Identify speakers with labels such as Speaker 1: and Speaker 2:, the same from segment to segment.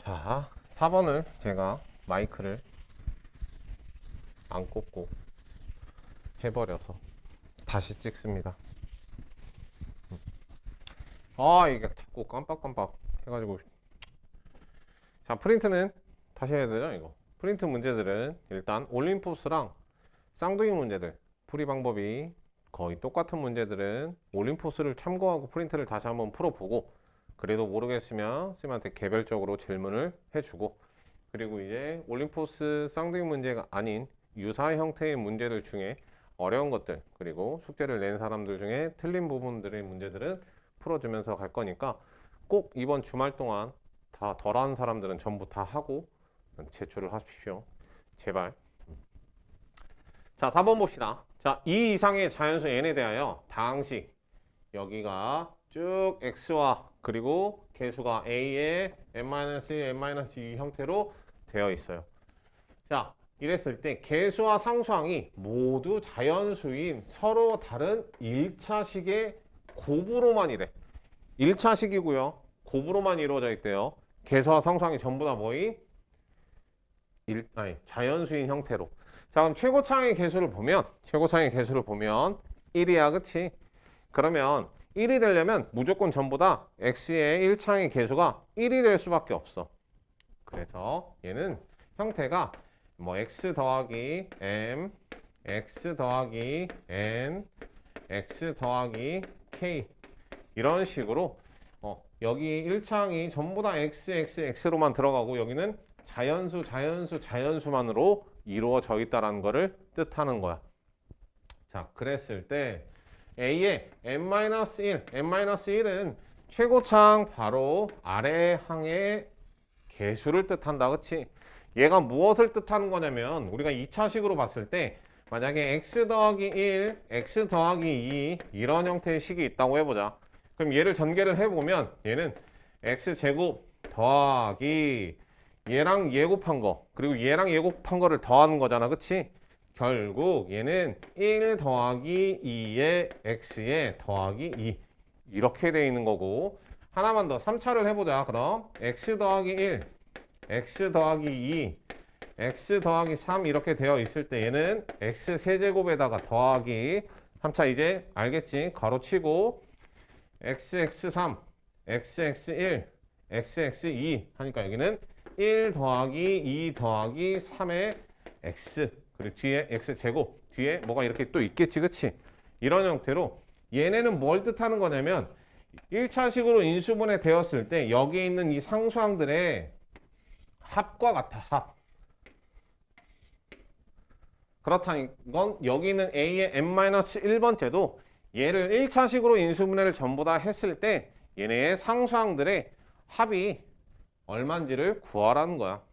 Speaker 1: 자, 4번을 제가 마이크를 안 꽂고 해버려서 다시 찍습니다. 이게 자꾸 깜빡깜빡 해가지고. 자, 프린트는 다시 해야 되죠, 이거. 프린트 문제들은 일단 올림포스랑 쌍둥이 문제들, 풀이 방법이 거의 똑같은 문제들은 올림포스를 참고하고 프린트를 다시 한번 풀어보고, 그래도 모르겠으면 쌤한테 개별적으로 질문을 해주고, 그리고 이제 올림포스 쌍둥이 문제가 아닌 유사 형태의 문제들 중에 어려운 것들, 그리고 숙제를 낸 사람들 중에 틀린 부분들의 문제들은 풀어주면서 갈 거니까 꼭 이번 주말 동안 다 덜한 사람들은 전부 다 하고 제출을 하십시오. 제발. 자, 4번 봅시다. 자, 이 이상의 자연수 n에 대하여 다항식, 여기가 쭉 x와 그리고 개수가 a의 n-1, n-2 형태로 되어 있어요. 자, 이랬을 때 개수와 상수항이 모두 자연수인 서로 다른 1차식의 곱으로만 이래. 1차식이고요. 곱으로만 이루어져 있대요. 개수와 상수항이 전부 다 뭐인? 자연수인 형태로. 자, 그럼 최고차항의 개수를 보면 1이야, 그치? 그러면 1이 되려면 무조건 전부 다 x의 1차항의 개수가 1이 될 수밖에 없어. 그래서 얘는 형태가 뭐 x 더하기 m, x 더하기 n, x 더하기 k 이런 식으로 여기 1차항이 전부 다 x, x, x로만 들어가고 여기는 자연수만으로 이루어져 있다는 것을 뜻하는 거야. 자, 그랬을 때 A의 n-1, n-1은 최고차항 바로 아래 항의 개수를 뜻한다, 그치? 얘가 무엇을 뜻하는 거냐면 우리가 2차식으로 봤을 때 만약에 x 더하기 1, x 더하기 2 이런 형태의 식이 있다고 해보자. 그럼 얘를 전개를 해보면 얘는 x제곱 더하기 얘랑 얘 곱한 거 그리고 얘랑 얘 곱한 거를 더하는 거잖아, 그치? 결국 얘는 1 더하기 2의 x에 더하기 2 이렇게 돼 있는 거고, 하나만 더 3차를 해보자. 그럼 x 더하기 1, x 더하기 2, x 더하기 3 이렇게 되어 있을 때 얘는 x 세제곱에다가 더하기 3차 이제 알겠지? 가로치고 xx3, xx1, xx2 하니까 여기는 1 더하기 2 더하기 3의 x 그리고 뒤에 x제곱 뒤에 뭐가 이렇게 또 있겠지, 그치? 이런 형태로 얘네는 뭘 뜻하는 거냐면 1차식으로 인수분해 되었을 때 여기에 있는 이 상수항들의 합과 같아, 합. 그렇다는 건 여기 있는 a의 n-1번째도 얘를 1차식으로 인수분해를 전부 다 했을 때 얘네의 상수항들의 합이 얼마인지를 구하라는 거야.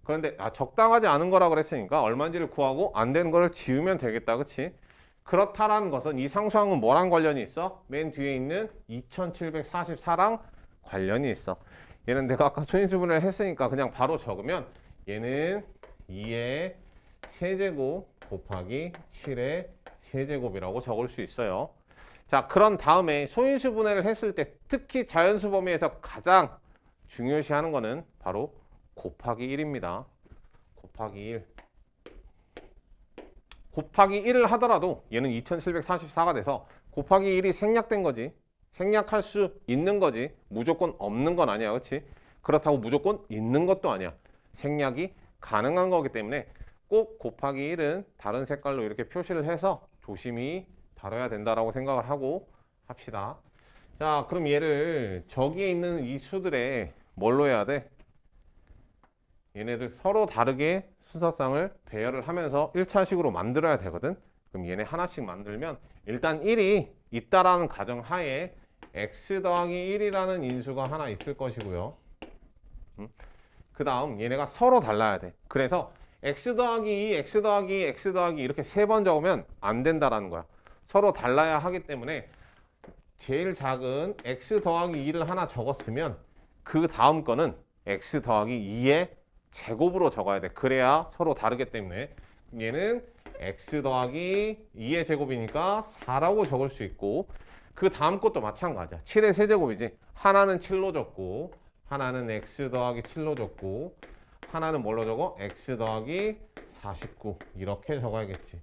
Speaker 1: 그런데 적당하지 않은 거라 그랬으니까 얼마인지를 구하고 안 되는 거를 지우면 되겠다, 그치? 그렇다라는 것은 이 상수항은 뭐랑 관련이 있어? 맨 뒤에 있는 2744랑 관련이 있어. 얘는 내가 아까 소인수분해를 했으니까 그냥 바로 적으면 얘는 2의 세제곱 곱하기 7의 세제곱이라고 적을 수 있어요. 자, 그런 다음에 소인수분해를 했을 때 특히 자연수 범위에서 가장 중요시하는 거는 바로 곱하기 1입니다. 곱하기 1. 곱하기 1을 하더라도 얘는 2744가 돼서 곱하기 1이 생략된 거지. 생략할 수 있는 거지. 무조건 없는 건 아니야, 그렇지? 그렇다고 무조건 있는 것도 아니야. 생략이 가능한 거기 때문에 꼭 곱하기 1은 다른 색깔로 이렇게 표시를 해서 조심히 다뤄야 된다라고 생각을 하고 합시다. 자, 그럼 얘를 저기에 있는 이 수들에 뭘로 해야 돼? 얘네들 서로 다르게 순서상을 배열을 하면서 1차식으로 만들어야 되거든. 그럼 얘네 하나씩 만들면 일단 1이 있다라는 가정하에 x 더하기 1이라는 인수가 하나 있을 것이고요. 그 다음 얘네가 서로 달라야 돼. 그래서 x 더하기 2, x 더하기 2, x 더하기 2 이렇게 세 번 적으면 안 된다라는 거야. 서로 달라야 하기 때문에 제일 작은 x 더하기 2를 하나 적었으면 그 다음 거는 x 더하기 2의 제곱으로 적어야 돼. 그래야 서로 다르기 때문에 얘는 x 더하기 2의 제곱이니까 4라고 적을 수 있고, 그 다음 것도 마찬가지야. 7의 세제곱이지. 하나는 7로 적고 하나는 x 더하기 7로 줬고 하나는 뭘로 적어? x 더하기 49 이렇게 적어야겠지.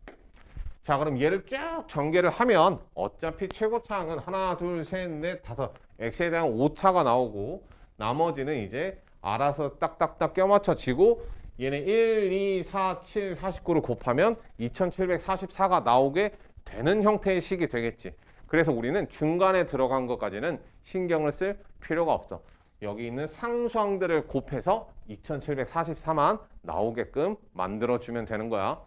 Speaker 1: 자, 그럼 얘를 쭉 전개를 하면 어차피 최고차항은 하나, 둘, 셋, 넷, 다섯 x에 대한 오차가 나오고 나머지는 이제 알아서 딱딱딱 껴맞춰지고 얘네 1, 2, 4, 7, 49를 곱하면 2744가 나오게 되는 형태의 식이 되겠지. 그래서 우리는 중간에 들어간 것까지는 신경을 쓸 필요가 없어. 여기 있는 상수항들을 곱해서 2744만 나오게끔 만들어주면 되는 거야.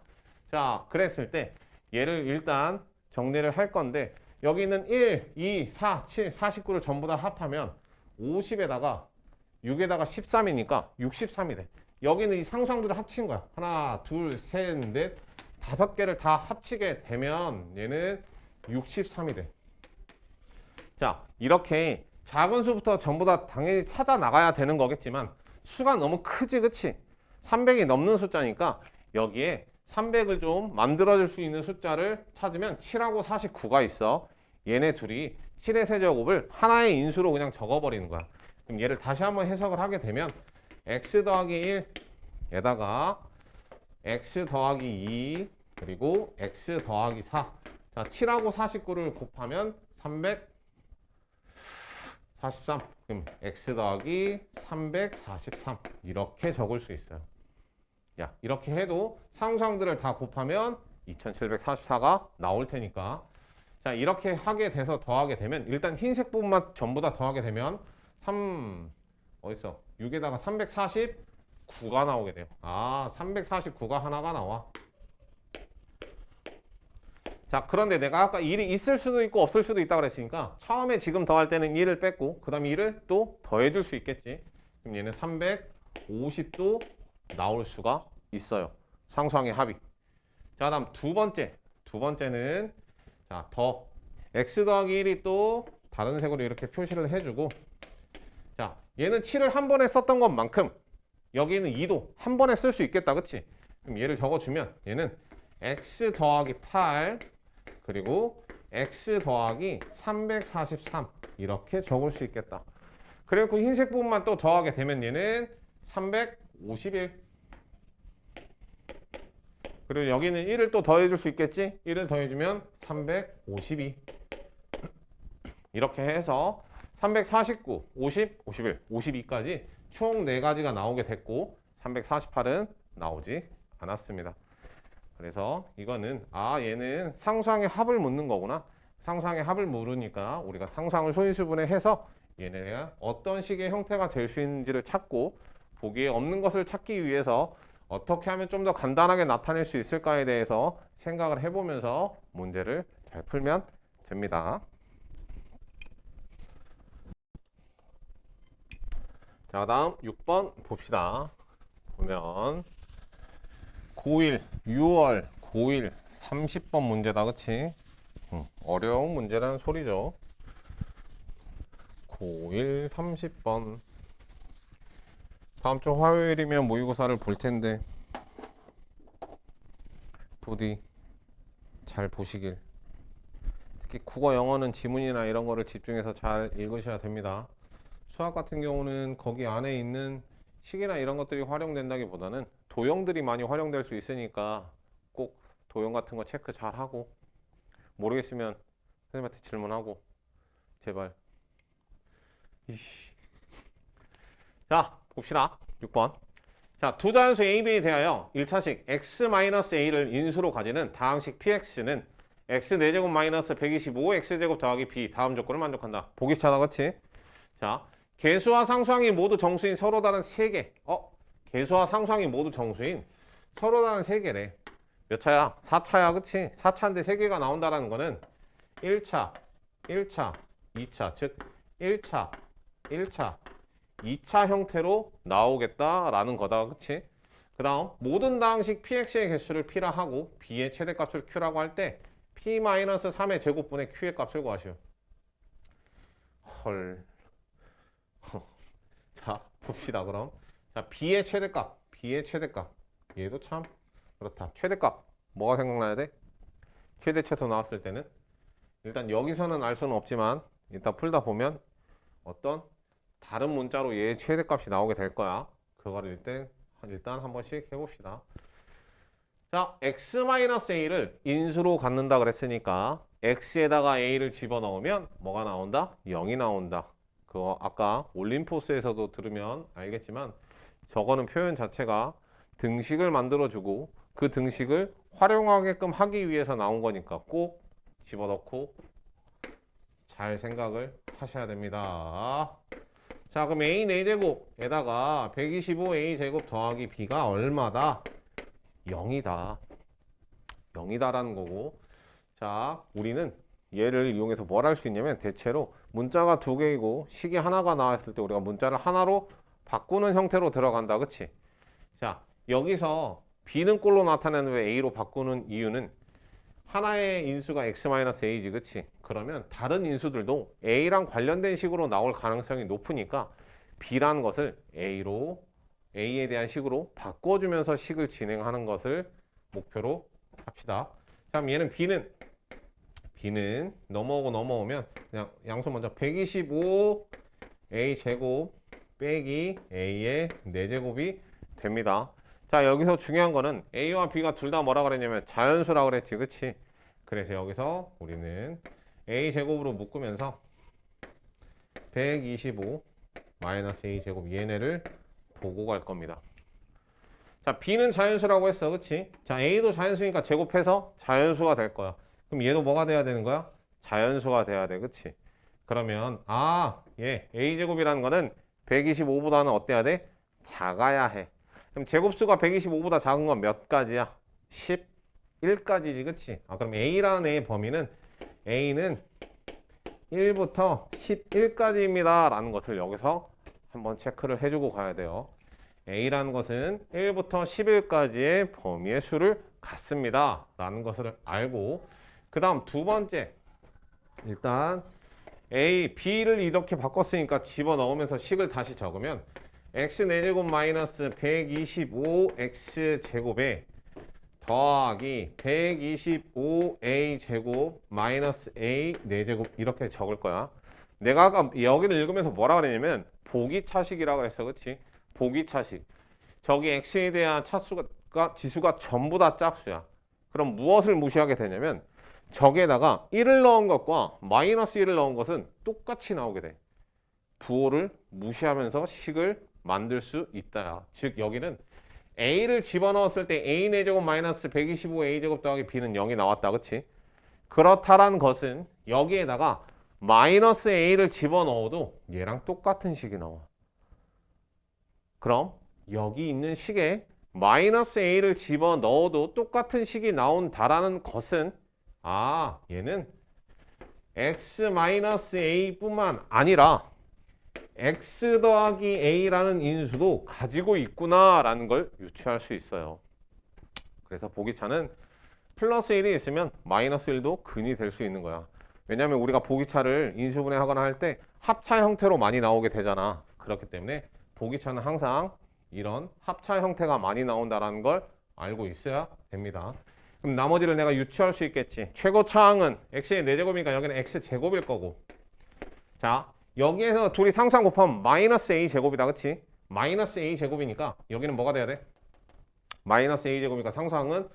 Speaker 1: 자, 그랬을 때 얘를 일단 정리를 할 건데 여기 있는 1, 2, 4, 7, 49를 전부 다 합하면 50에다가 6에다가 13이니까 63이 돼. 여기는 이 상수항들을 합친 거야. 하나, 둘, 셋, 넷, 다섯 개를 다 합치게 되면 얘는 63이 돼. 자, 이렇게 작은 수부터 전부 다 당연히 찾아 나가야 되는 거겠지만 수가 너무 크지, 그치? 300이 넘는 숫자니까 여기에 300을 좀 만들어줄 수 있는 숫자를 찾으면 7하고 49가 있어. 얘네 둘이 7의 세제곱을 하나의 인수로 그냥 적어버리는 거야. 그럼 얘를 다시 한번 해석을 하게 되면 x 더하기 1에다가 x 더하기 2 그리고 x 더하기 4. 자, 7하고 49를 곱하면 343. 그럼 x 더하기 343 이렇게 적을 수 있어요. 야, 이렇게 해도 상수항들을 다 곱하면 2744가 나올 테니까. 자, 이렇게 하게 돼서 더하게 되면 일단 흰색 부분만 전부 다 더하게 되면 6에다가 349가 나오게 돼요. 아, 349가 하나가 나와. 자, 그런데 내가 아까 1이 있을 수도 있고 없을 수도 있다고 그랬으니까 처음에 지금 더할 때는 1을 뺐고 그 다음에 1을 또 더해줄 수 있겠지. 그럼 얘는 350도 나올 수가 있어요. 상수항의 합이. 자, 다음 두 번째는 자, x 더하기 1이 또 다른 색으로 이렇게 표시를 해주고 자, 얘는 7을 한 번에 썼던 것만큼 여기는 2도 한 번에 쓸 수 있겠다, 그치? 그럼 얘를 적어주면 얘는 x 더하기 8 그리고 x 더하기 343 이렇게 적을 수 있겠다. 그리고 그 흰색 부분만 또 더하게 되면 얘는 351 그리고 여기는 1을 또 더해줄 수 있겠지? 1을 더해주면 352 이렇게 해서 349, 50, 51, 52까지 총 4가지가 나오게 됐고 348은 나오지 않았습니다. 그래서 이거는 얘는 상수항의 합을 묻는 거구나. 상수항의 합을 물으니까 우리가 상수항을 소인수분해해서 얘네가 어떤 식의 형태가 될 수 있는지를 찾고 보기에 없는 것을 찾기 위해서 어떻게 하면 좀 더 간단하게 나타낼 수 있을까에 대해서 생각을 해보면서 문제를 잘 풀면 됩니다. 자, 다음 6번 봅시다. 보면 고1, 6월 고1 30번 문제다, 그치? 어려운 문제라는 소리죠. 고1 30번. 다음 주 화요일이면 모의고사를 볼 텐데 부디 잘 보시길. 특히 국어, 영어는 지문이나 이런 거를 집중해서 잘 읽으셔야 됩니다. 수학 같은 경우는 거기 안에 있는 식이나 이런 것들이 활용된다기보다는 도형들이 많이 활용될 수 있으니까 꼭 도형 같은 거 체크 잘 하고 모르겠으면 선생님한테 질문하고 제발. 이씨. 자, 봅시다. 6번. 자, 두 자연수 A, B에 대하여 1차식 x-a를 인수로 가지는 다항식 px는 x 4제곱 마이너스 125 x제곱 더하기 b 다음 조건을 만족한다. 보기 차다, 그치? 자, 개수와 상수항이 모두 정수인 서로 다른 3개. 개수와 상수항이 모두 정수인 서로 다른 3개래. 몇 차야? 4차야, 그치? 4차인데 3개가 나온다는 거는 1차, 2차, 즉 1차, 2차 형태로 나오겠다라는 거다, 그치? 그 다음 모든 다항식 px의 개수를 p라 하고 b의 최대값을 q라고 할 때 p-3의 제곱분의 q의 값을 구하시오. 헐. 자, 봅시다. 그럼 자, b의 최대값 얘도 참 그렇다. 최대값 뭐가 생각나야 돼? 최대 최소 나왔을 때는 일단 여기서는 알 수는 없지만 일단 풀다 보면 어떤 다른 문자로 얘의 최대값이 나오게 될 거야. 그거를 일단 한 번씩 해봅시다. 자, x-a를 인수로 갖는다 그랬으니까 x에다가 a를 집어넣으면 뭐가 나온다? 0이 나온다. 그거 아까 올림포스에서도 들으면 알겠지만 저거는 표현 자체가 등식을 만들어주고 그 등식을 활용하게끔 하기 위해서 나온 거니까 꼭 집어넣고 잘 생각을 하셔야 됩니다. 자, 그럼 a 4제곱에다가 125a 제곱 더하기 b가 얼마다? 0이다. 0이다라는 거고. 자, 우리는 얘를 이용해서 뭘 할 수 있냐면 대체로 문자가 두 개이고 식이 하나가 나왔을 때 우리가 문자를 하나로 바꾸는 형태로 들어간다. 그치? 자, 여기서 b는 꼴로 나타내는 왜 a로 바꾸는 이유는 하나의 인수가 x-a지. 그치? 그러면 다른 인수들도 a랑 관련된 식으로 나올 가능성이 높으니까 b라는 것을 a에 대한 식으로 바꿔주면서 식을 진행하는 것을 목표로 합시다. 자, 그럼 얘는 b는 넘어오면 그냥 양수 먼저 125a 제곱 빼기 a의 4제곱이 됩니다. 자, 여기서 중요한 거는 a와 b가 둘 다 뭐라 그랬냐면 자연수라 그랬지. 그치? 그래서 여기서 우리는 a 제곱으로 묶으면서 125 마이너스 a 제곱 얘네를 보고 갈 겁니다. 자, b는 자연수라고 했어. 그치? 자, a도 자연수니까 제곱해서 자연수가 될 거야. 그럼 얘도 뭐가 돼야 되는 거야? 자연수가 돼야 돼. 그치? 그러면 a 제곱이라는 거는 125보다는 어때야 돼? 작아야 해. 그럼 제곱수가 125보다 작은 건 몇 가지야? 11가지지. 그치? 그럼 a라는 애의 범위는 a는 1부터 11까지입니다 라는 것을 여기서 한번 체크를 해주고 가야 돼요. a라는 것은 1부터 11까지의 범위의 수를 갖습니다 라는 것을 알고, 그 다음 두 번째, 일단 b를 이렇게 바꿨으니까 집어넣으면서 식을 다시 적으면 x 4제곱 마이너스 125x 제곱에 더하기 125a 제곱 마이너스 a 4제곱 이렇게 적을 거야. 내가 아까 여기를 읽으면서 뭐라 그랬냐면 보기차식이라고 그랬어. 그치? 보기차식. 저기 x에 대한 지수가 전부 다 짝수야. 그럼 무엇을 무시하게 되냐면 저기에다가 1을 넣은 것과 마이너스 1을 넣은 것은 똑같이 나오게 돼. 부호를 무시하면서 식을 만들 수 있다. 즉 여기는 a를 집어넣었을 때 a 4제곱 마이너스 125a 제곱 더하기 b는 0이 나왔다. 그치? 그렇다란 것은 여기에다가 마이너스 a를 집어넣어도 얘랑 똑같은 식이 나와. 그럼 여기 있는 식에 마이너스 a를 집어넣어도 똑같은 식이 나온다라는 것은 얘는 x-a 뿐만 아니라 x 더하기 a라는 인수도 가지고 있구나라는 걸 유추할 수 있어요. 그래서 보기차는 플러스 1이 있으면 마이너스 1도 근이 될 수 있는 거야. 왜냐하면 우리가 보기차를 인수분해하거나 할 때 합차 형태로 많이 나오게 되잖아. 그렇기 때문에 보기차는 항상 이런 합차 형태가 많이 나온다는 걸 알고 있어야 됩니다. 그럼 나머지를 내가 유추할 수 있겠지. 최고차항은 x의 4제곱이니까 여기는 x제곱일 거고, 자 여기에서 둘이 상수항 곱하면 마이너스 a 제곱이다. 그치? 마이너스 a 제곱이니까 여기는 뭐가 돼야 돼? 마이너스 a 제곱이니까 상수항은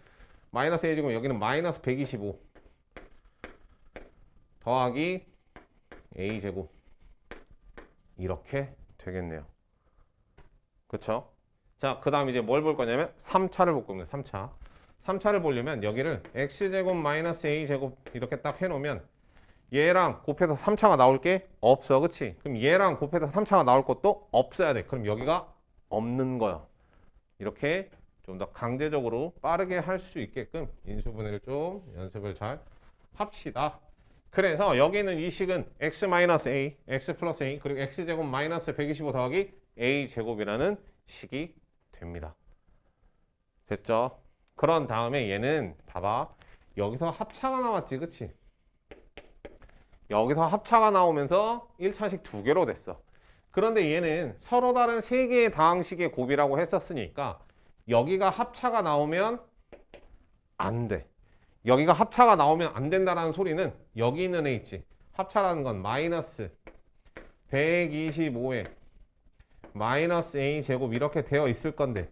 Speaker 1: 마이너스 a 제곱, 여기는 마이너스 125 더하기 a 제곱 이렇게 되겠네요. 그쵸? 자, 그 다음 이제 뭘 볼 거냐면 3차를 볼 겁니다. 3차를 보려면 여기를 x제곱 마이너스 a제곱 이렇게 딱 해놓으면 얘랑 곱해서 3차가 나올 게 없어. 그치? 그럼 얘랑 곱해서 3차가 나올 것도 없어야 돼. 그럼 여기가 없는 거야. 이렇게 좀 더 강제적으로 빠르게 할 수 있게끔 인수분해를 좀 연습을 잘 합시다. 그래서 여기 있는 이 식은 x-a, x 플러스 a, 그리고 x제곱 마이너스 125 더하기 a제곱이라는 식이 됩니다. 됐죠? 그런 다음에 얘는 봐봐. 여기서 합차가 나왔지. 그치? 여기서 합차가 나오면서 1차식 2개로 됐어. 그런데 얘는 서로 다른 3개의 다항식의 곱이라고 했었으니까 여기가 합차가 나오면 안 돼. 여기가 합차가 나오면 안 된다라는 소리는 여기 있는 애 있지. 합차라는 건 마이너스 125에 마이너스 a제곱 이렇게 되어 있을 건데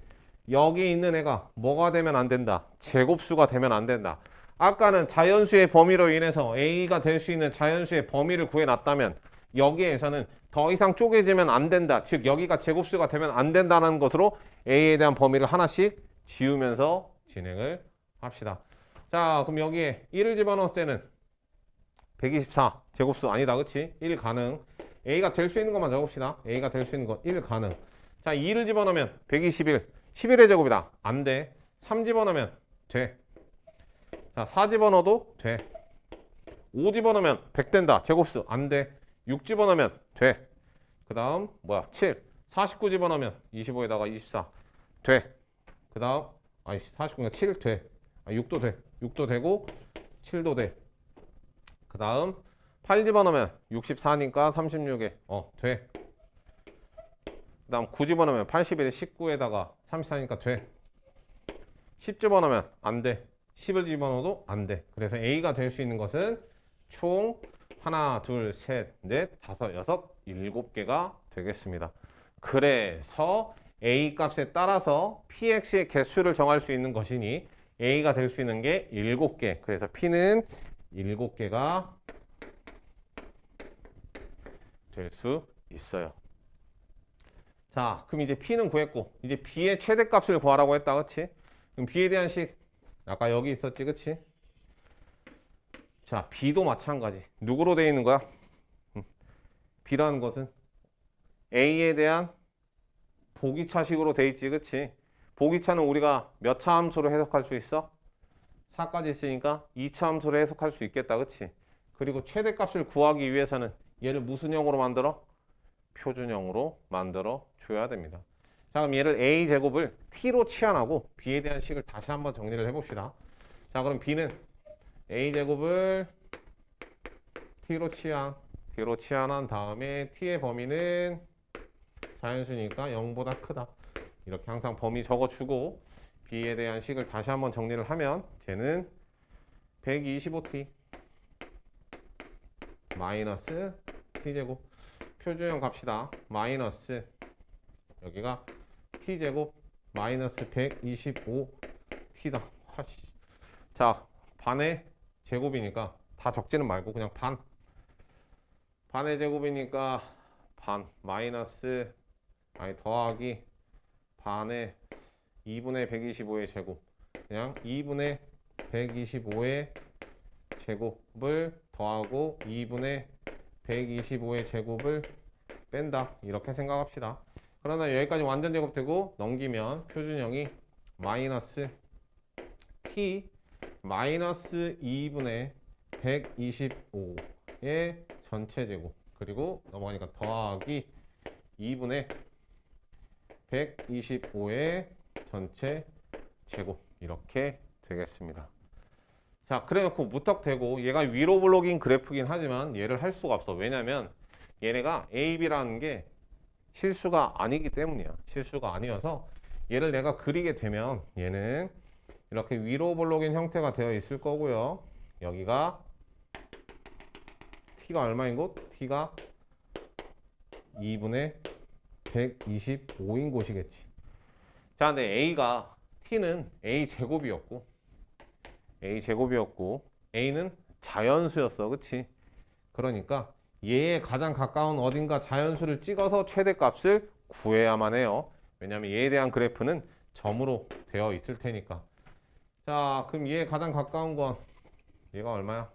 Speaker 1: 여기 있는 애가 뭐가 되면 안 된다? 제곱수가 되면 안 된다. 아까는 자연수의 범위로 인해서 a가 될 수 있는 자연수의 범위를 구해놨다면 여기에서는 더 이상 쪼개지면 안 된다. 즉 여기가 제곱수가 되면 안 된다는 것으로 a에 대한 범위를 하나씩 지우면서 진행을 합시다. 자, 그럼 여기에 1을 집어넣었을 때는 124 제곱수 아니다. 그치? 1 가능. a가 될 수 있는 것만 적읍시다. a가 될 수 있는 거 1 가능. 자, 2를 집어넣으면 121 11의 제곱이다. 안 돼. 3 집어넣으면 돼. 자, 4 집어넣어도 돼. 5 집어넣으면 100 된다. 제곱수 안 돼. 6 집어넣으면 돼. 그 다음 뭐야 7 49 집어넣으면 25에다가 24 돼. 그 다음 49가 7 돼. 6도 돼. 6도 되고 7도 돼. 그 다음 8 집어넣으면 64니까 36에 돼. 그 다음 9 집어넣으면 81에 19에다가 34니까 돼. 10 집어넣으면 안 돼. 10을 집어넣어도 안 돼. 그래서 A가 될 수 있는 것은 총 하나, 둘, 셋, 넷, 다섯, 여섯, 7개가 되겠습니다. 그래서 A 값에 따라서 PX의 개수를 정할 수 있는 것이니 A가 될 수 있는 게 7개. 그래서 P는 7개가 될 수 있어요. 자, 그럼 이제 P는 구했고 이제 B의 최대값을 구하라고 했다. 그치? 그럼 B에 대한 식 아까 여기 있었지. 그치? 자, B도 마찬가지. 누구로 되어 있는 거야? B라는 것은 A에 대한 보기차식으로 되어 있지. 그치? 보기차는 우리가 몇 차 함수로 해석할 수 있어? 4까지 있으니까 2차 함수로 해석할 수 있겠다. 그치? 그리고 최대값을 구하기 위해서는 얘를 무슨 형으로 만들어? 표준형으로 만들어 줘야 됩니다. 자, 그럼 얘를 a제곱을 t로 치환하고 b에 대한 식을 다시 한번 정리를 해봅시다. 자, 그럼 b는 a제곱을 t로 치환한 다음에 t의 범위는 자연수니까 0보다 크다. 이렇게 항상 범위 적어주고 b에 대한 식을 다시 한번 정리를 하면 쟤는 125t 마이너스 t제곱 표준형 갑시다. 마이너스 여기가 t제곱 마이너스 125t다. 자, 반의 제곱이니까 다 적지는 말고 그냥 반의 제곱이니까 반 마이너스 더하기 반의 2분의 125의 제곱 그냥 2분의 125의 제곱을 더하고 2분의 125의 제곱을 뺀다. 이렇게 생각합시다. 그러나 여기까지 완전 제곱되고 넘기면 표준형이 마이너스 t 마이너스 2분의 125의 전체 제곱 그리고 넘어가니까 더하기 2분의 125의 전체 제곱 이렇게 되겠습니다. 자, 그래놓고 무턱대고 얘가 위로 블록인 그래프긴 하지만 얘를 할 수가 없어. 왜냐면 얘네가 A, B라는 게 실수가 아니기 때문이야. 실수가 아니어서 얘를 내가 그리게 되면 얘는 이렇게 위로 블록인 형태가 되어 있을 거고요. 여기가 T가 얼마인 곳? T가 2분의 125인 곳이겠지. 자, 근데 A가 T는 A제곱이었고 A는 자연수였어. 그치? 그러니까 얘에 가장 가까운 어딘가 자연수를 찍어서 최대값을 구해야만 해요. 왜냐하면 얘에 대한 그래프는 점으로 되어 있을 테니까. 자, 그럼 얘에 가장 가까운 건 얘가 얼마야?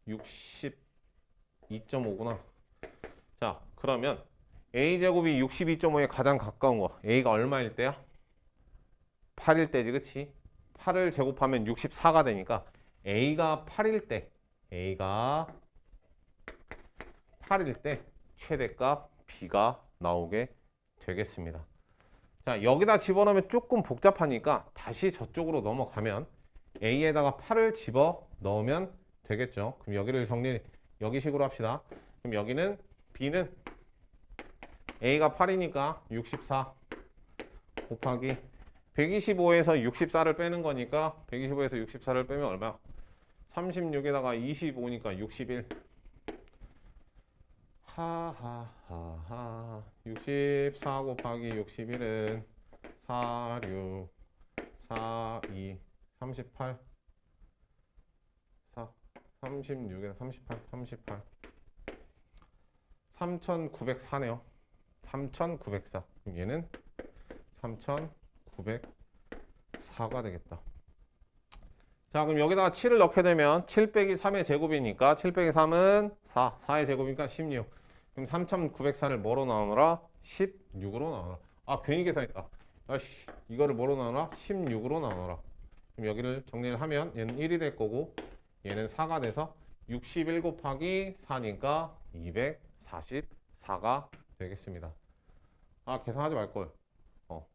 Speaker 1: 62.5구나. 자, 그러면 A제곱이 62.5에 가장 가까운 거 A가 얼마일 때야? 8일 때지. 그치? 8을 제곱하면 64가 되니까 A가 8일 때 최대값 B가 나오게 되겠습니다. 자, 여기다 집어넣으면 조금 복잡하니까 다시 저쪽으로 넘어가면 A에다가 8을 집어 넣으면 되겠죠. 그럼 여기를 여기식으로 합시다. 그럼 여기는 B는 A가 8이니까 64 곱하기 125에서 64를 빼는 거니까 125에서 64를 빼면 얼마야? 36에다가 25니까 61. 하하하하 64 곱하기 61은 46 42 38 4 36에 38 3904네요. 3904. 그럼 얘는 3904가 되겠다. 자, 그럼 여기다가 7을 넣게 되면 7 빼기 3의 제곱이니까 7 빼기 3은 4. 4의 제곱이니까 16. 그럼 3904를 뭐로 나누라? 16으로 나누라. 아, 괜히 계산했다. 아씨, 이거를 뭐로 나누라? 16으로 나누라. 그럼 여기를 정리를 하면 얘는 1이 될 거고 얘는 4가 돼서 61 곱하기 4니까 244가 되겠습니다. 아, 계산하지 말걸.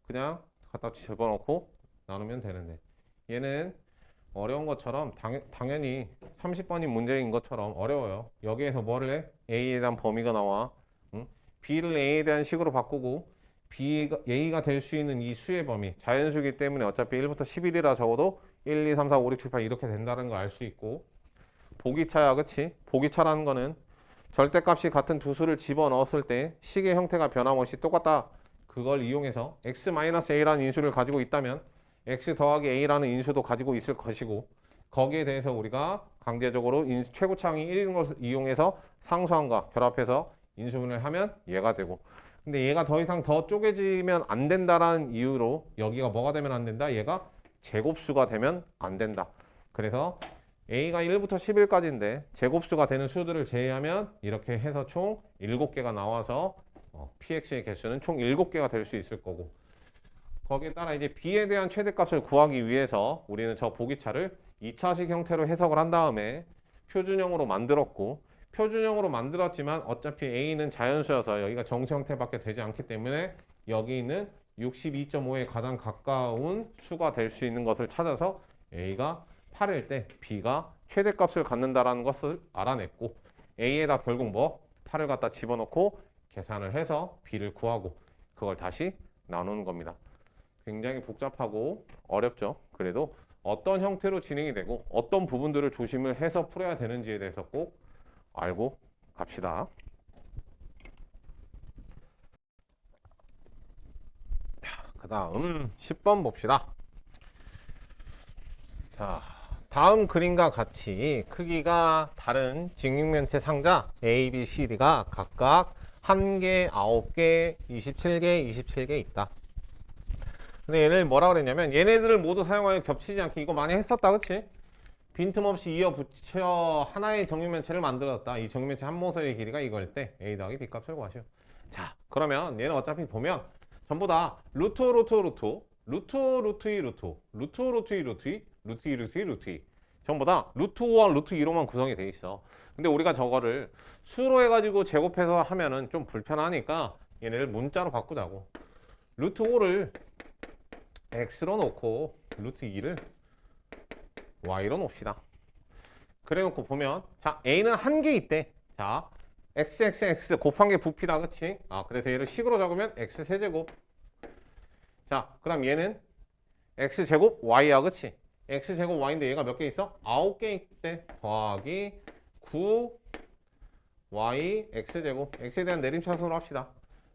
Speaker 1: 그냥 갖다 집어넣고 나누면 되는데 얘는 어려운 것처럼 당연히 30번이 문제인 것처럼 어려워요. 여기에서 뭐를 해? A에 대한 범위가 나와. 응? B를 A에 대한 식으로 바꾸고 A가 될 수 있는 이 수의 범위 자연수이기 때문에 어차피 1부터 11이라 적어도 1, 2, 3, 4, 5, 6, 7, 8 이렇게 된다는 걸 알 수 있고 보기차야, 그치? 보기차라는 거는 절대값이 같은 두 수를 집어넣었을 때 식의 형태가 변함없이 똑같다. 그걸 이용해서 x-a라는 인수를 가지고 있다면 x 더하기 a라는 인수도 가지고 있을 것이고 거기에 대해서 우리가 강제적으로 최고차항이 1인 것을 이용해서 상수항과 결합해서 인수분해를 하면 얘가 되고 근데 얘가 더 이상 더 쪼개지면 안 된다라는 이유로 여기가 뭐가 되면 안 된다? 얘가 제곱수가 되면 안 된다. 그래서 A가 1부터 11까지인데 제곱수가 되는 수들을 제외하면 이렇게 해서 총 7개가 나와서 PX의 개수는 총 7개가 될 수 있을 거고 거기에 따라 이제 B에 대한 최대값을 구하기 위해서 우리는 저 보기차를 2차식 형태로 해석을 한 다음에 표준형으로 만들었고 표준형으로 만들었지만 어차피 A는 자연수여서 여기가 정수 형태밖에 되지 않기 때문에 여기 있는 62.5에 가장 가까운 수가 될 수 있는 것을 찾아서 A가 8일 때 B가 최대값을 갖는다라는 것을 알아냈고 A에다 결국 뭐 8을 갖다 집어넣고 계산을 해서 B를 구하고 그걸 다시 나누는 겁니다. 굉장히 복잡하고 어렵죠. 그래도 어떤 형태로 진행이 되고 어떤 부분들을 조심을 해서 풀어야 되는지에 대해서 꼭 알고 갑시다. 그 다음 10번 봅시다. 자, 다음 그림과 같이 크기가 다른 직육면체 상자 A, B, C, D가 각각 1개, 9개, 27개, 27개 있다. 근데 얘를 뭐라 그랬냐면 얘네들을 모두 사용하여 겹치지 않게 이거 많이 했었다, 그치? 빈틈없이 이어 붙여 하나의 정육면체를 만들었다. 이 정육면체 한 모서리의 길이가 이거일 때 A 더하기 B 값을 구하시오. 자, 그러면 얘는 어차피 보면 전부 다 루트 루트 루트 루트 루트 2 루트 루트 루트 2 루트 2 루트 2 루트 2 루트 2 전부 다 루트 5와 루트 2로만 구성이 돼 있어. 근데 우리가 저거를 수로 해가지고 제곱해서 하면은 좀 불편하니까 얘네를 문자로 바꾸자고. 루트 5를 x로 놓고 루트 2를 y로 놓읍시다. 그래 놓고 보면 자 a는 한 개 있대. 자 x 곱한 게 부피다, 그치? 그래서 얘를 식으로 적으면 x 세제곱. 자 그 다음 얘는 x 제곱 y야, 그치? x 제곱 y인데 얘가 몇 개 있어? 9개 있대. 더하기 9 y x 제곱. x에 대한 내림차순으로 합시다.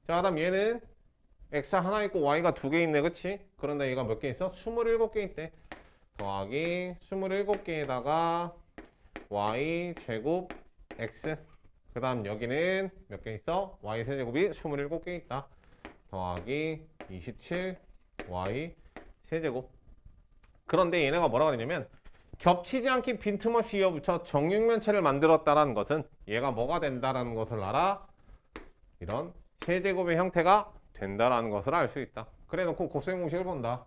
Speaker 1: 자 그 다음 얘는 x 하나 있고 y가 2개 있네, 그치? 그런데 얘가 몇 개 있어? 27개 있대. 더하기 27개에다가 y 제곱 x. 그 다음 여기는 몇 개 있어? y 세제곱이 27개 있다. 더하기 27 y 세제곱. 그런데 얘네가 뭐라 그러냐면 겹치지 않게 빈틈없이 이어붙여 정육면체를 만들었다라는 것은 얘가 뭐가 된다라는 것을 알아? 이런 세제곱의 형태가 된다라는 것을 알 수 있다. 그래 놓고 곱셈 공식을 본다.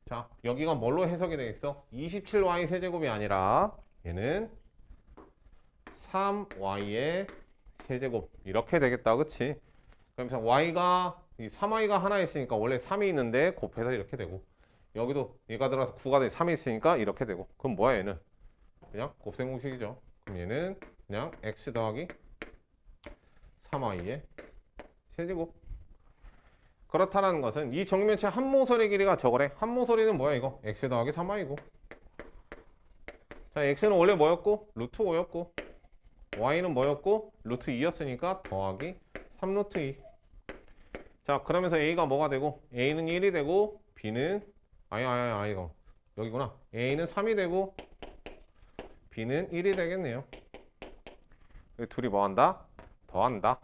Speaker 1: 자, 여기가 뭘로 해석이 되겠어? 27y 세제곱이 아니라 얘는 3y의 세제곱 이렇게 되겠다, 그치? 그러면서 y가 이 3y가 하나 있으니까 원래 3이 있는데 곱해서 이렇게 되고 여기도 얘가 들어서 9가 돼 3이 있으니까 이렇게 되고 그럼 뭐야 얘는? 그냥 곱셈 공식이죠. 그럼 얘는 그냥 x 더하기 3y의 세제곱. 그렇다는 것은 이 정육면체 한 모서리 길이가 저거래. 한 모서리는 뭐야 이거? x 더하기 3y고. 자, x는 원래 뭐였고? 루트 5였고. y는 뭐였고? 루트 2였으니까 더하기 3 루트 2. 자, 그러면서 a가 뭐가 되고? a는 1이 되고 b는 이거 여기구나. a는 3이 되고 b는 1이 되겠네요. 둘이 뭐 한다? 더한다.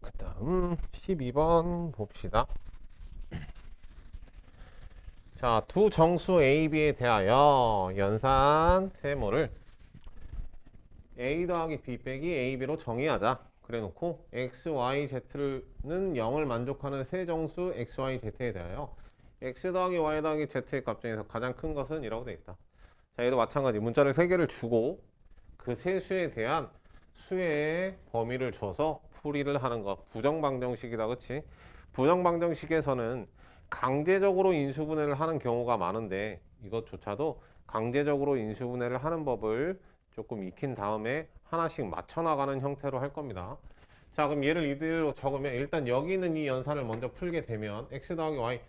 Speaker 1: 그 다음 12번 봅시다. 자, 두 정수 A, B에 대하여 연산 세모를 A 더하기 B 빼기 A, B로 정의하자. 그래 놓고 X, Y, Z는 0을 만족하는 세 정수 X, Y, Z에 대하여 X 더하기 Y 더하기 Z의 값 중에서 가장 큰 것은 이라고 되어 있다. 자, 얘도 마찬가지 문자를 3개를 주고 그 세 수에 대한 수의 범위를 줘서 풀이를 하는 것. 부정방정식이다, 그치? 부정방정식에서는 강제적으로 인수분해를 하는 경우가 많은데 이것조차도 강제적으로 인수분해를 하는 법을 조금 익힌 다음에 하나씩 맞춰나가는 형태로 할 겁니다. 자, 그럼 얘를 이대로 적으면 일단 여기 있는 이 연산을 먼저 풀게 되면 x 더하기 y,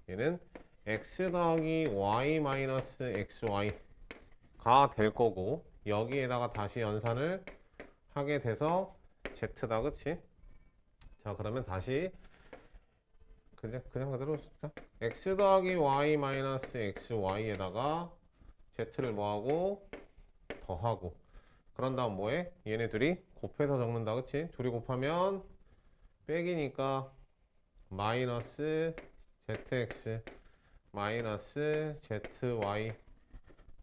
Speaker 1: 얘는 x 더하기 y 마이너스 xy가 될 거고 여기에다가 다시 연산을 하게 돼서 z다, 그치? 자, 그러면 다시 그냥 그대로 씁시다. x 더하기 y 마이너스 xy에다가 z를 뭐하고 더하고 그런 다음 뭐해? 얘네 둘이 곱해서 적는다, 그치? 둘이 곱하면 빼기니까 마이너스 zx 마이너스 zy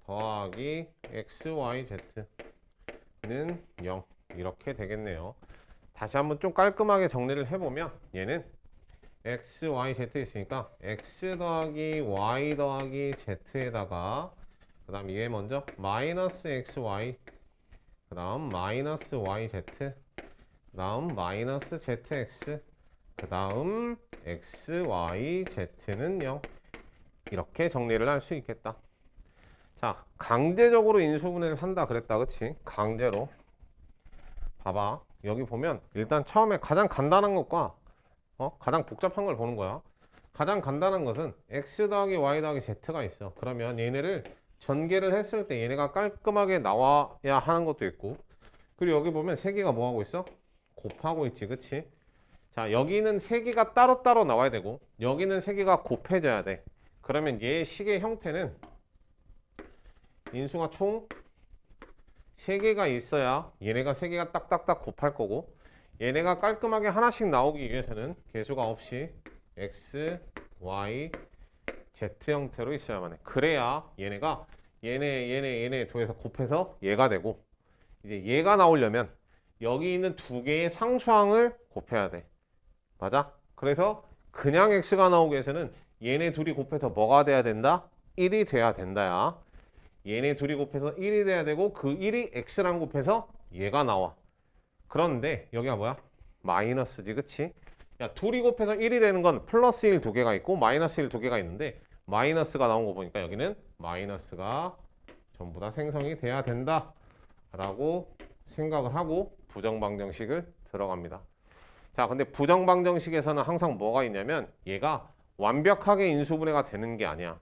Speaker 1: 더하기 xyz는 0 이렇게 되겠네요. 다시 한번 좀 깔끔하게 정리를 해보면 얘는 x, y, z 있으니까 x 더하기 y 더하기 z에다가 그 다음 얘 먼저 마이너스 xy 그 다음 마이너스 yz 그 다음 마이너스 zx 그 다음 xyz는 0 이렇게 정리를 할 수 있겠다. 자, 강제적으로 인수분해를 한다 그랬다, 그치? 강제로. 봐봐, 여기 보면 일단 처음에 가장 간단한 것과 가장 복잡한 걸 보는 거야. 가장 간단한 것은 x 더하기 y 더하기 z가 있어. 그러면 얘네를 전개를 했을 때 얘네가 깔끔하게 나와야 하는 것도 있고, 그리고 여기 보면 세 개가 뭐 하고 있어? 곱하고 있지, 그치? 자, 여기는 세 개가 따로따로 나와야 되고 여기는 세 개가 곱해져야 돼. 그러면 얘 식의 형태는 인수가 총 3개가 있어야 얘네가 3개가 딱딱딱 곱할 거고 얘네가 깔끔하게 하나씩 나오기 위해서는 개수가 없이 x, y, z 형태로 있어야만 해. 그래야 얘네가 얘네 도에서 곱해서 얘가 되고 이제 얘가 나오려면 여기 있는 두 개의 상수항을 곱해야 돼. 맞아? 그래서 그냥 x가 나오기 위해서는 얘네 둘이 곱해서 뭐가 돼야 된다? 1이 돼야 된다야. 얘네 둘이 곱해서 1이 돼야 되고 그 1이 x랑 곱해서 얘가 나와. 그런데 여기가 뭐야? 마이너스지, 그치? 야, 둘이 곱해서 1이 되는 건 플러스 1 두 개가 있고 마이너스 1 두 개가 있는데 마이너스가 나온 거 보니까 여기는 마이너스가 전부 다 생성이 돼야 된다 라고 생각을 하고 부정방정식을 들어갑니다. 자, 근데 부정방정식에서는 항상 뭐가 있냐면 얘가 완벽하게 인수분해가 되는 게 아니야.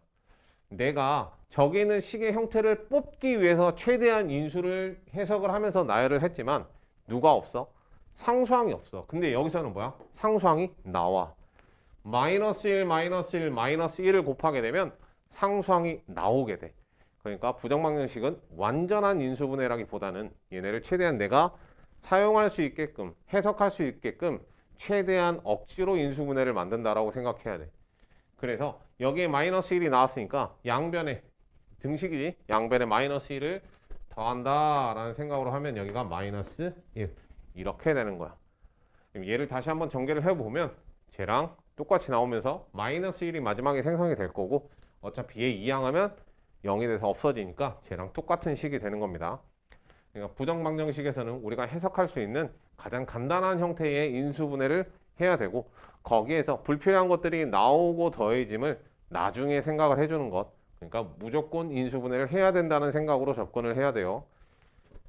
Speaker 1: 내가 저기 있는 식의 형태를 뽑기 위해서 최대한 인수를 해석을 하면서 나열을 했지만 누가 없어? 상수항이 없어. 근데 여기서는 뭐야? 상수항이 나와. 마이너스 1, 마이너스 1, 마이너스 1을 곱하게 되면 상수항이 나오게 돼. 그러니까 부정방정식은 완전한 인수분해라기보다는 얘네를 최대한 내가 사용할 수 있게끔 해석할 수 있게끔 최대한 억지로 인수분해를 만든다라고 생각해야 돼. 그래서 여기에 마이너스 1이 나왔으니까 양변에 등식이지 양변에 마이너스 1을 더한다 라는 생각으로 하면 여기가 마이너스 1 이렇게 되는 거야. 얘를 다시 한번 전개를 해보면 쟤랑 똑같이 나오면서 마이너스 1이 마지막에 생성이 될 거고 어차피 얘 이항하면 0이 돼서 없어지니까 쟤랑 똑같은 식이 되는 겁니다. 그러니까 부정방정식에서는 우리가 해석할 수 있는 가장 간단한 형태의 인수분해를 해야 되고 거기에서 불필요한 것들이 나오고 더해짐을 나중에 생각을 해주는 것. 그러니까 무조건 인수분해를 해야 된다는 생각으로 접근을 해야 돼요.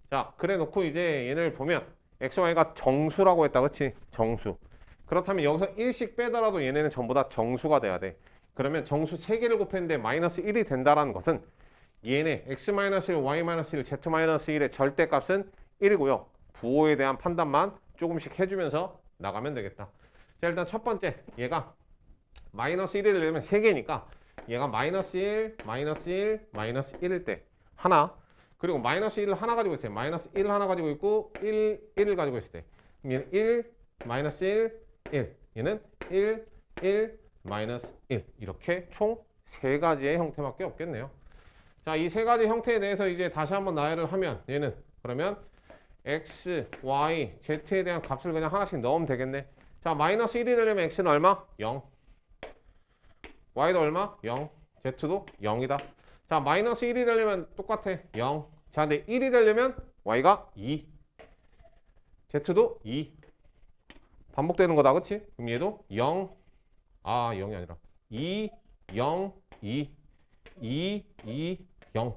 Speaker 1: 자, 그래 놓고 이제 얘를 보면 x, y가 정수라고 했다, 그치? 정수. 그렇다면 여기서 1씩 빼더라도 얘네는 전부 다 정수가 돼야 돼. 그러면 정수 3개를 곱했는데 마이너스 1이 된다는 것은 얘네 x-1, y-1, z-1의 절대값은 1이고요. 부호에 대한 판단만 조금씩 해주면서 나가면 되겠다. 자, 일단 첫 번째 얘가 마이너스 1이 되려면 3개니까 얘가 마이너스 1, 마이너스 1, 마이너스 1일 때 하나, 그리고 마이너스 1을 하나 가지고 있어요. 마이너스 1 하나 가지고 있고 1을 가지고 있을 때 그럼 얘는 1, 마이너스 1, 1 얘는 1, 1, 마이너스 1 이렇게 총 3가지의 형태밖에 없겠네요. 자, 이 3가지 형태에 대해서 이제 다시 한번 나열을 하면 얘는 그러면 x, y, z에 대한 값을 그냥 하나씩 넣으면 되겠네. 자, 마이너스 1이 되려면 x는 얼마? 0. y도 얼마? 0. z도 0이다. 자, 마이너스 1이 되려면 똑같아. 0. 자, 근데 1이 되려면 y가 2. z도 2. 반복되는 거다, 그치? 그럼 얘도 0. 아, 0이 아니라 2, 0, 2, 2, 2, 0.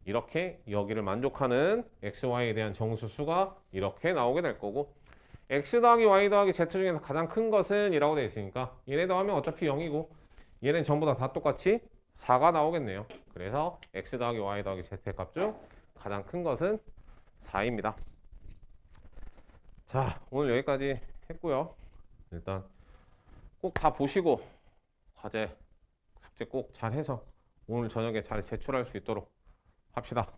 Speaker 1: 이렇게 여기를 만족하는 x, y에 대한 정수수가 이렇게 나오게 될 거고 x 더하기 y 더하기 z 중에서 가장 큰 것은 이라고 되어 있으니까 얘네 더하면 어차피 0이고 얘는 전부 다 똑같이 4가 나오겠네요. 그래서 x 더하기 y 더하기 z의 값 중 가장 큰 것은 4입니다. 자, 오늘 여기까지 했고요. 일단 꼭 다 보시고 과제, 숙제 꼭 잘 해서 오늘 저녁에 잘 제출할 수 있도록 합시다.